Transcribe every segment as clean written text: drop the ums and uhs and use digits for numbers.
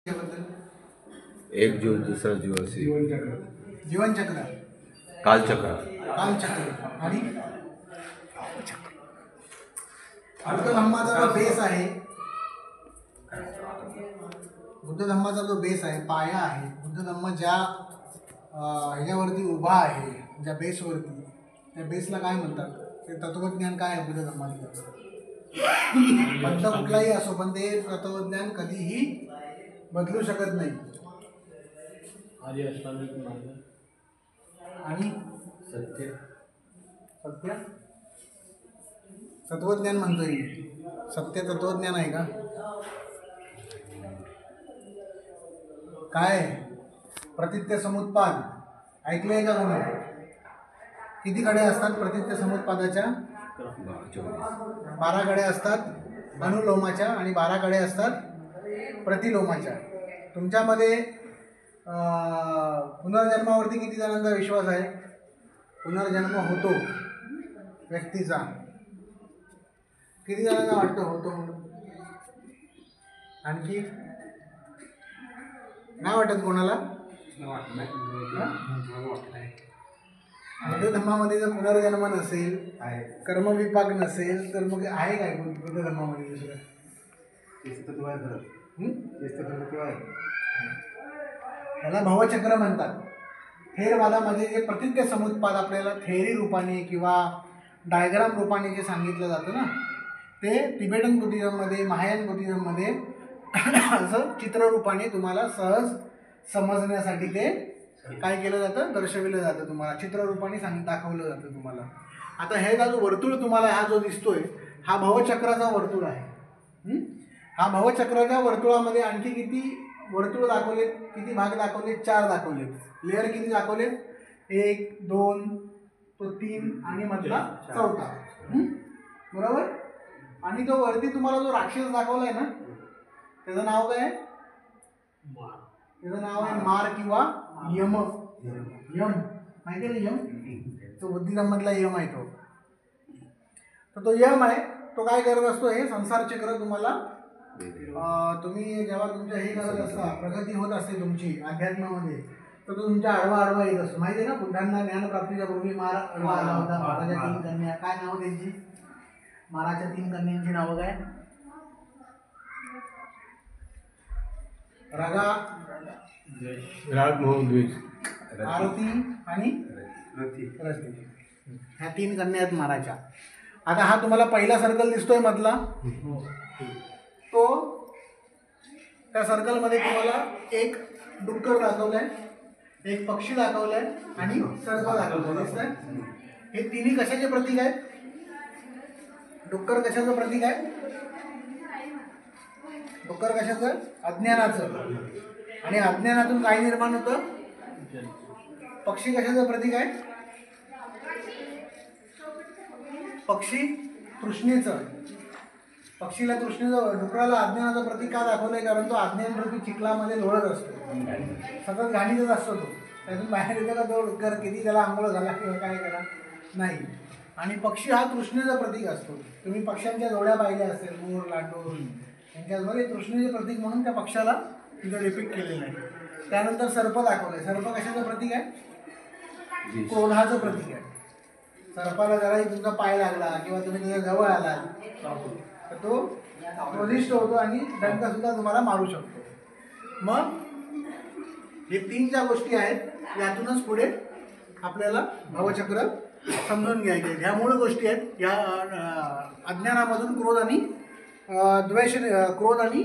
एक जीव दुसरा जीव असे जीवनचक्र, कालचक्र आणि बुद्ध धम्माचा जो बेस आहे, बुद्ध धम्माचा जो बेस आहे, पाया आहे, बुद्ध धम्म ज्या ह्याच्यावरती उभा आहे, ज्या बेसवरती, त्या बेसला काय म्हणतात, ते तत्वज्ञान काय आहे बुद्ध धम्माचं? पंथ कुठलाही असो, पण ते तत्वज्ञान कधीही बदलू शकत नाही. आणि सत्य सत्य तत्वज्ञान म्हणतोय मी. सत्य तत्वज्ञान आहे का? काय प्रतित्य समुत्पाद ऐकलंय का कोणी? किती कडे असतात प्रतित्य समुत्पादाच्या? 12 कडे असतात अनुलोमाच्या आणि 12 कडे असतात प्रतिलोमाच्या. तुमच्यामध्ये पुनर्जन्मावरती किती जणांचा विश्वास आहे? पुनर्जन्म होतो व्यक्तीचा, किती जणांना वाटतं होतो म्हणून? आणखी नाही वाटत कोणाला? बुद्ध धर्मामध्ये जर पुनर्जन्म नसेल, कर्मविपाक नसेल, तर मग आहे काय बुद्ध धर्मामध्ये दुसरं? त्याला भवचक्र म्हणतात. थेरवादामध्ये जे प्रतिज्ञ समुत्पाद आपल्याला थेअरी रूपाने किंवा डायग्राम रूपाने जे सांगितलं जातं ना, ते तिबेटन बुद्धिझममध्ये, महायान बुद्धिझममध्ये असं चित्ररूपाने तुम्हाला सहज समजण्यासाठी ते काय केलं जातं, दर्शविलं जातं, तुम्हाला चित्ररूपाने दाखवलं जातं तुम्हाला. आता हे जो वर्तुळ तुम्हाला हा जो दिसतोय, हा भवचक्राचा वर्तुळ आहे. हा भवचक्राच्या वर्तुळामध्ये आणखी किती वर्तुळ दाखवलेत, किती भाग दाखवलेत? 4 दाखवलेत. लेअर किती दाखवलेत? 1, 2, तो 3 आणि मधला 4था. बरोबर. आणि तो वरती तुम्हाला जो राक्षस दाखवलाय ना, त्याचं नाव काय? त्याचं नाव आहे मार किंवा यम. यम माहिती आहे ना? यम तो बुद्धिझममधला यम आहे. तर तो यम आहे, तो काय करत असतो? हे संसार चक्र तुम्हाला तुम्ही जेव्हा तुमच्या हे करत असता, प्रगती होत असते तुमची अध्यात्मामध्ये, तर तो तुमच्या आडवा येत असतो. माहिती आहे ना? बुद्धांना ज्ञानप्राप्तीच्या पूर्वी मार आडवा आला होता. माराच्या 3 कन्या, काय नाव त्यांची? माराच्या 3 कन्यांची नावं काय? रागा, राग, मोह, द्वेष, आरती आणि रती. ह्या 3 कन्या आहेत माराच्या. आता हा तुम्हाला पहिला सर्कल दिसतोय मधला, तो त्या सर्कलमध्ये तुम्हाला एक डुक्कर दाखवलाय, एक पक्षी दाखवलाय आणि सर्प दाखवलाय. दिसतंय? हे तिन्ही कशाचे प्रतीक आहेत? डुक्कर कशाचं प्रतीक आहे? डुक्कर कशाचं? अज्ञानाचं. आणि अज्ञानातून काय निर्माण होतं? पक्षी कशाचं प्रतीक आहे? पक्षी तृष्णेचं. पक्षीला तृष्णेचं, डुकराला अज्ञानाचं प्रतीक का दाखवलंय? कारण तो अज्ञानरूपी चिखलामध्ये लोळत असतो, सतत घाणीतच असतो तो. त्यातून बाहेर येतो का तो डुक्कर? किती त्याला आंघोळ झाला किंवा काय करा नाही. आणि पक्षी हा तृष्णेचं प्रतीक असतो. तुम्ही पक्ष्यांच्या जोड्या पाहिल्या असेल, मोर, लांडोर, यांच्यामध्ये तृष्णेचे प्रतीक म्हणून त्या पक्षाला तिथं डिपिक्ट केलेलं आहे. त्यानंतर सर्प दाखवलंय. सर्प कशाचं प्रतीक आहे? क्रोधाचं प्रतीक आहे. सर्पाला जराही तुमचा पाय लागला किंवा तुम्ही तुझ्या जवळ आलात तर तो क्रोधिष्ठ होतो आणि डंक सुद्धा तुम्हाला मारू शकतो. मग हे 3 ज्या गोष्टी आहेत, यातूनच पुढे आपल्याला भवचक्र समजून घ्यायचे. ह्या मूळ गोष्टी आहेत. या अज्ञानामधून क्रोध आणि द्वेष, क्रोध आणि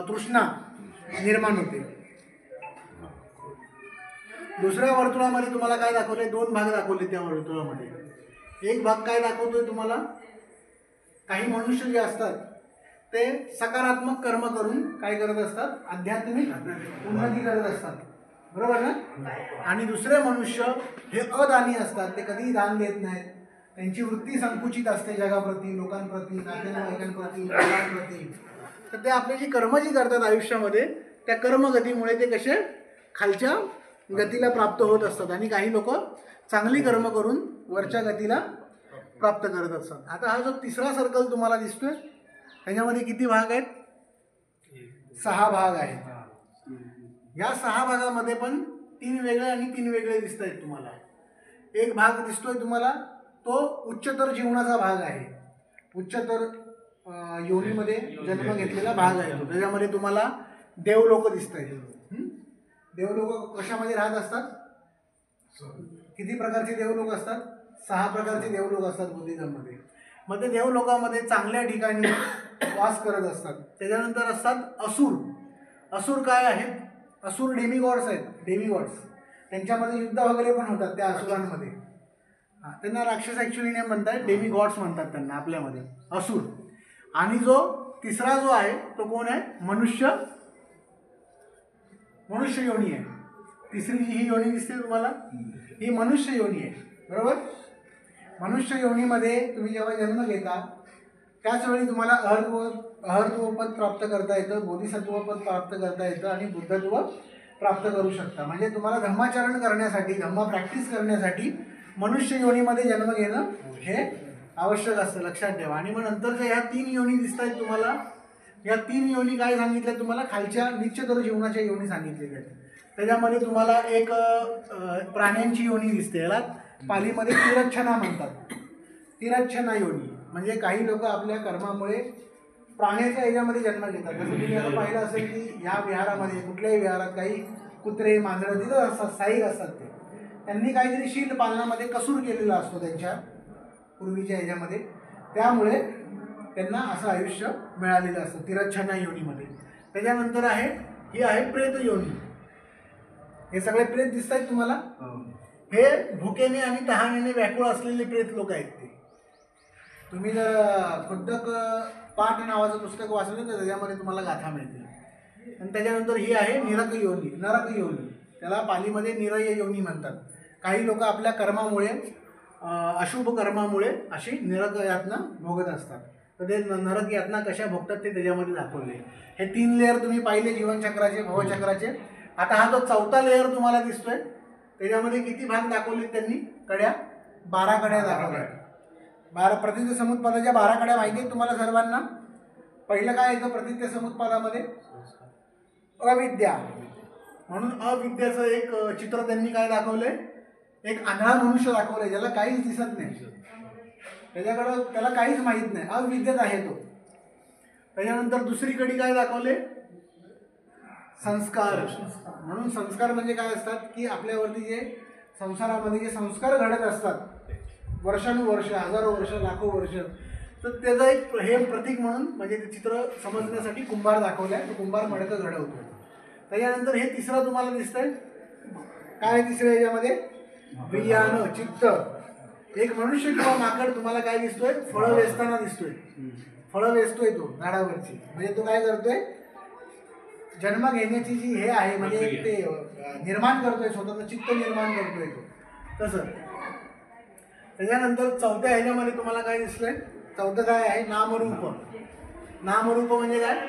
तृष्णा निर्माण होते. दुसऱ्या वर्तुळामध्ये तुम्हाला काय दाखवले? 2 भाग दाखवले त्या वर्तुळामध्ये. एक भाग काय दाखवतोय तुम्हाला? काही मनुष्य जे असतात ते सकारात्मक कर्म करून काय करत असतात? आध्यात्मिक उन्नती करत असतात. बरोबर ना? आणि दुसरे मनुष्य हे अदानी असतात. ते कधीही दान देत नाहीत. त्यांची वृत्ती संकुचित असते जगाप्रती, लोकांप्रती, नातेवाईकांप्रती, मुलांप्रती. तर ते आपली जी कर्म जी करतात आयुष्यामध्ये, त्या कर्मगतीमुळे ते कसे खालच्या गतीला प्राप्त होत असतात. आणि काही लोक चांगली कर्म करून वरच्या गतीला प्राप्त करत असतात. आता हा जो तिसरा सर्कल तुम्हाला दिसतोय, त्याच्यामध्ये किती भाग आहेत? 6 भाग आहेत. या 6 भागामध्ये पण 3 वेगळे आणि 3 वेगळे दिसत आहेत तुम्हाला. एक भाग दिसतोय तुम्हाला तो उच्चतर जीवनाचा भाग आहे. उच्चतर योनीमध्ये जन्म घेतलेला भाग आहे तो. त्याच्यामध्ये तुम्हाला देवलोक दिसत आहेत. देवलोक कशामध्ये राहत असतात? किती प्रकारचे देवलोक असतात? 6 प्रकारचे देवलोक असतात बुद्धिझममध्ये. मग ते देवलोकामध्ये चांगल्या ठिकाणी वास करत असतात. त्याच्यानंतर असतात असुर. असुर काय आहेत? असुर डेमिगॉड्स आहेत. डेमिगॉड्स त्यांच्यामध्ये युद्ध वगैरे पण होतात त्या असुरांमध्ये. त्यांना राक्षस ॲक्च्युली नाही म्हणतात, डेमिगॉड्स म्हणतात त्यांना आपल्यामध्ये, असुर. आणि जो तिसरा जो आहे तो कोण आहे? मनुष्य. मनुष्य योनी आहे. तिसरी जी ही योनी दिसते तुम्हाला ही मनुष्य योनी आहे. बरोबर? मनुष्य योनीमध्ये तुम्ही जेव्हा जन्म घेता त्याच वेळी तुम्हाला अहर्त्व पद प्राप्त करता येतं, बोधिसत्व पद प्राप्त करता येतं आणि बुद्धत्व प्राप्त करू शकता. म्हणजे तुम्हाला धम्माचरण करण्यासाठी, धम्म प्रॅक्टिस करण्यासाठी मनुष्य योनीमध्ये जन्म घेणं हे आवश्यक असतं, लक्षात ठेवा. आणि मग नंतरच्या ह्या 3 योनी दिसत आहेत तुम्हाला. या 3 योनी काय सांगितल्या तुम्हाला? खालच्या निश्चतर जीवनाच्या योनी सांगितलेल्या आहेत. त्याच्यामध्ये तुम्हाला एक प्राण्यांची योनी दिसते, याला पालीमध्ये तिरच्छना म्हणतात. तिरच्छना योनी म्हणजे काही लोक आपल्या कर्मामुळे प्राण्याच्या ह्याच्यामध्ये जन्म घेतात. जसं तुम्ही आता पाहिलं असेल की या विहारामध्ये, कुठल्याही विहारात काही कुत्रे मांजरं तिथं असतात, स्थायिक असतात. त्यांनी काहीतरी शील पालनामध्ये कसूर केलेला असतो त्यांच्या पूर्वीच्या ह्याच्यामध्ये, त्यामुळे त्यांना असं आयुष्य मिळालेलं असतं तिरच्छना योनीमध्ये. त्याच्यानंतर ही आहे प्रेत योनी. हे सगळे प्रेत दिसत आहेत तुम्हाला. हे भुकेने आणि तहानेने व्याकुळ असलेले प्रेत लोक आहेत ते. तुम्ही जर खुद्दक पाठ नावाचं पुस्तक वाचलं तर त्याच्यामध्ये तुम्हाला गाथा मिळतील. आणि त्याच्यानंतर ही आहे निरक योनी. नरक योनी त्याला पालीमध्ये निरय योनी म्हणतात. काही लोक आपल्या कर्मामुळे, अशुभ कर्मामुळे अशी नरक यातना भोगत असतात. तर ते नरक यातना कशा भोगतात ते त्याच्यामध्ये दाखवले. हे 3 लेअर तुम्ही पाहिले जीवनचक्राचे, भवचक्राचे. आता हा जो 4था लेअर तुम्हाला दिसतोय त्याच्यामध्ये किती भाग दाखवले त्यांनी? कड्या, 12 कड्या दाखवल्या. 12 प्रतिज्ञ समुत्पादाच्या 12 कड्या माहिती आहेत तुम्हाला सर्वांना. पहिलं काय येतं प्रतिज्ञ समुत्पादामध्ये? अविद्या. म्हणून अविद्याचं एक चित्र त्यांनी काय दाखवलंय? एक आंधळा मनुष्य दाखवलाय ज्याला काहीच दिसत नाही, त्याला काहीच माहीत नाही, अविद्येत आहे तो. त्याच्यानंतर दुसरी कडी काय दाखवले? संस्कार. म्हणून संस्कार म्हणजे काय असतात की आपल्यावरती जे संसारामध्ये जे संस्कार घडत असतात वर्षानुवर्ष, हजारो वर्ष, लाखो वर्ष, तर त्याचं एक हे प्रतीक म्हणून म्हणजे ते चित्र समजण्यासाठी कुंभार दाखवलंय. तो कुंभार मडकं घडवतो. त्याच्यानंतर हे तिसरं तुम्हाला दिसतंय काय? तिसरं याच्यामध्ये बियाणं, चित्त. एक मनुष्य किंवा माकड तुम्हाला काय दिसतोय? फळं वेचताना दिसतोय. फळं वेचतोय तो झाडावरची. म्हणजे तो काय करतोय? जन्म घेण्याची जी हे आहे म्हणजे ते निर्माण करतोय, स्वतःचं चित्त निर्माण करतोय तो. तसं त्याच्यानंतर 4थ्या ह्याच्यामध्ये तुम्हाला काय दिसलंय? 4थं काय आहे? नामरूप. नामरूप म्हणजे काय?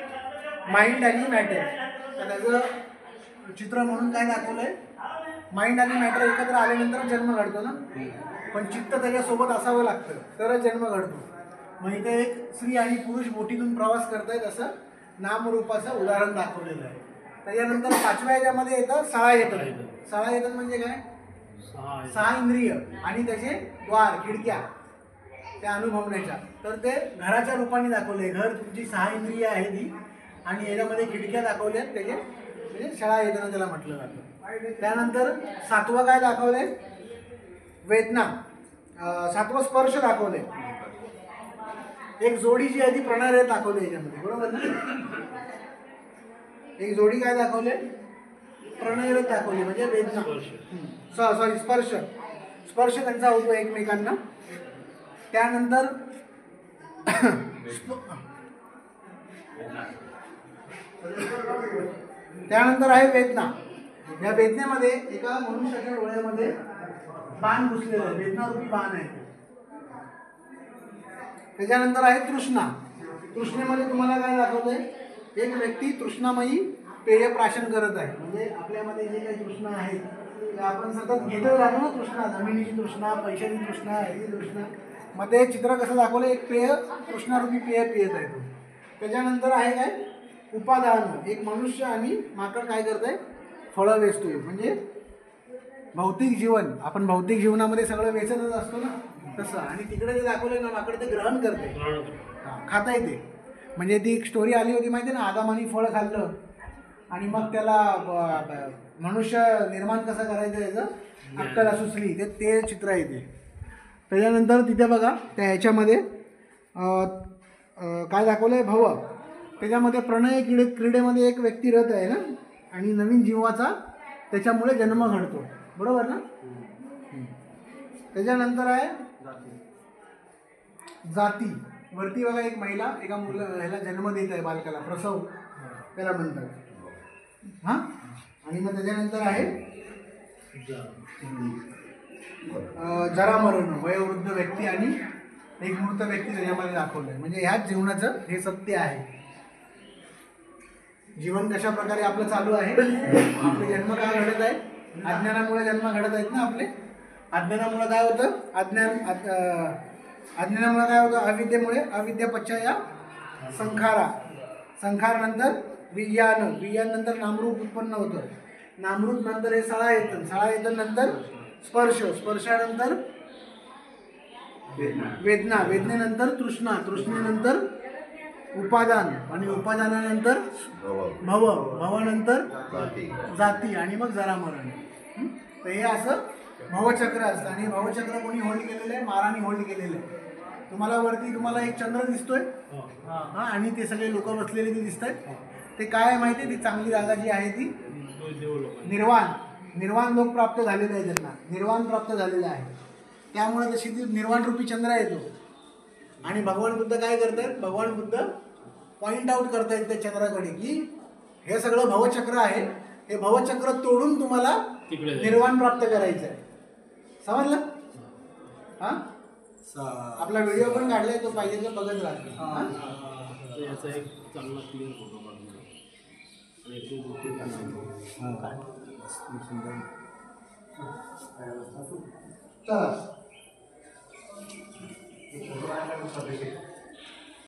माइंड आणि मॅटर. त्याचं चित्र म्हणून काय दाखवलंय? माइंड आणि मॅटर एकत्र आल्यानंतर जन्म घडतो ना, पण चित्त त्याच्यासोबत असावं लागतं तरच जन्म घडतो. मग इथे एक स्त्री आणि पुरुष बोटीतून प्रवास करतायत असं नामरूपाचं उदाहरण दाखवलेलं आहे. त्याच्यानंतर 5व्या ह्याच्यामध्ये येतं सळायतन. सळायतन म्हणजे काय? 6 इंद्रिय आणि त्याचे द्वार, खिडक्या त्या अनुभवण्याच्या. तर ते घराच्या रूपाने दाखवले. घर तुमची 6 इंद्रिय आहे ती आणि याच्यामध्ये खिडक्या दाखवल्या त्याचे, म्हणजे सळायतन त्याला म्हटलं जातं. त्यानंतर 7वं काय दाखवलंय? वेदना. 7वं स्पर्श दाखवले. एक जोडी जी आहे ती प्रणय दाखवली याच्यामध्ये, बरोबर ना? एक जोडी काय दाखवले? प्रणय दाखवली म्हणजे वेदना. सॉरी स्पर्श. स्पर्श त्यांचा होतो एकमेकांना. त्यानंतर आहे वेदना. या वेदनेमध्ये एका मनुष्याच्या डोळ्यामध्ये बाण घुसलेलं आहे, वेदनारूपी बाण आहे. त्याच्यानंतर आहे तृष्णा. तृष्णेमध्ये तुम्हाला काय दाखवतंय? एक व्यक्ती तृष्णामयी पेय प्राशन करत आहे. म्हणजे आपल्यामध्ये जे काही तृष्णा आहे ते आपण सतत घेतच राहतो ना. तृष्णा, जमिनीची तृष्णा, पैशाची तृष्णा, ह्याची तृष्णा. मग ते चित्र कसं दाखवलं? एक पेय, तृष्णारूपी पेय पियत आहे तो. त्याच्यानंतर आहे काय? उपादान, एक मनुष्य आणि माकड काय करतंय, फळं वेचतोय. म्हणजे भौतिक जीवन, आपण भौतिक जीवनामध्ये सगळं वेचतच असतो ना तसं. आणि तिकडे जे दाखवलं ना माकड ते ग्रहण करते, खाता येते. म्हणजे ती एक स्टोरी आली होती माहिती ना, आदामानी फळ खाल्लं आणि मग त्याला मनुष्य निर्माण कसं करायचं याचं अक्कल सुचली, ते चित्र येते. त्याच्यानंतर तिथे बघा त्या ह्याच्यामध्ये काय दाखवलं आहे, भव. त्याच्यामध्ये प्रणय क्रीडेमध्ये एक व्यक्ती रथ आहे ना, आणि नवीन जीवाचा त्याच्यामुळे जन्म घडतो, बरोबर ना. त्याच्यानंतर आहे जाती. वरती बघा एक महिला एका ह्याला जन्म देत आहे, बालकाला, प्रसव त्याला म्हणतात. हां, आणि मग त्याच्यानंतर आहे जरामरण, वयोवृद्ध व्यक्ती आणि एक मृत व्यक्ती त्याच्यामध्ये दाखवलं आहे. म्हणजे ह्याच जीवनाचं हे सत्य आहे. जीवन कशा प्रकारे आपलं चालू आहे, आपले जन्म का घडत आहे, अज्ञानामुळे जन्म घडत आहेत ना आपले. अज्ञानामुळे काय होतं, अज्ञानामुळे काय होतं, अविद्येमुळे, अविद्यापश्चाया संखारा, संखारानंतर विज्ञान, विज्ञाननंतर नामरूप उत्पन्न होतं, नामरूप नंतर हे सळा येतं, सळा येतं नंतर स्पर्श, स्पर्शानंतर वेदना, वेदनेनंतर तृष्णा, तृष्णेनंतर उपादान, आणि उपादानानंतर भव, भवानंतर जाती, आणि मग जरामरण. तर हे असं भवचक्र असतं. आणि भवचक्र कोणी होल्ड केलेलं आहे, माराने होल्ड केलेलं आहे. तुम्हाला वरती तुम्हाला एक चंद्र दिसतोय, हां, आणि ते सगळे लोक बसलेले ते दिसत आहेत. ते काय आहे माहिती आहे, ती चांगली जागा जी आहे ती निर्वाण, निर्वाण लोक प्राप्त झालेले आहे, त्यांना निर्वाण प्राप्त झालेलं आहे. त्यामुळे तशी ती निर्वाण रूपी चंद्र येतो. आणि भगवान बुद्ध काय करतात, भगवान बुद्ध पॉइंट आउट करतायत त्या चंद्राकडे की हे सगळं भवचक्र आहे, हे भवचक्र तोडून तुम्हाला निर्वाण प्राप्त करायचं आहे. समजलं? हां, आपला व्हिडिओ पण काढलाय, तो पाहिजे तर बघत राहतो. याचा एक चांगला क्लिअर फोटो काढला चला.